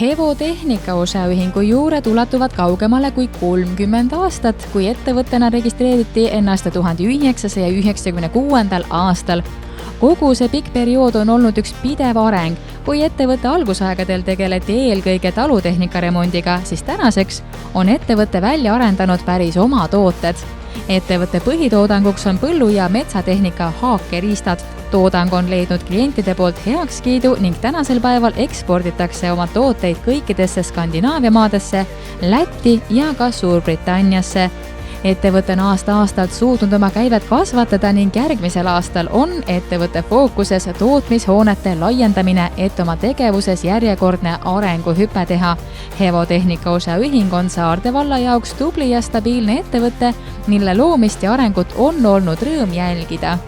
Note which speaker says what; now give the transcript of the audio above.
Speaker 1: Hevo Tehnika osaühingu juured ulatuvad kaugemale kui 30 aastat, kui ettevõttena registreeriti ennast 1996. aastal. Kogu see pikk periood on olnud üks pidev areng. Kui ettevõtte algusaegadel tegeleti eelkõige talutehnika remondiga, siis tänaseks on ettevõtte välja arendanud päris oma tooted. Ettevõtte põhitoodanguks on põllu- ja metsatehnika haakeriistad. Toodang on leidnud klientide poolt heakskiidu ning tänasel päeval eksporditakse oma tooteid kõikidesse Skandinaavia maadesse, Lätti ja ka Suurbritanniasse. Ettevõte on aasta-aastalt suutnud oma käivet kasvatada ning järgmisel aastal on ettevõtte fookuses tootmishoonete laiendamine, et oma tegevuses järjekordne arenguhüpe teha. Hevo Tehnika osaühing on Saarde valla jaoks tubli ja stabiilne ettevõte, mille loomist ja arengut on olnud rõõm jälgida.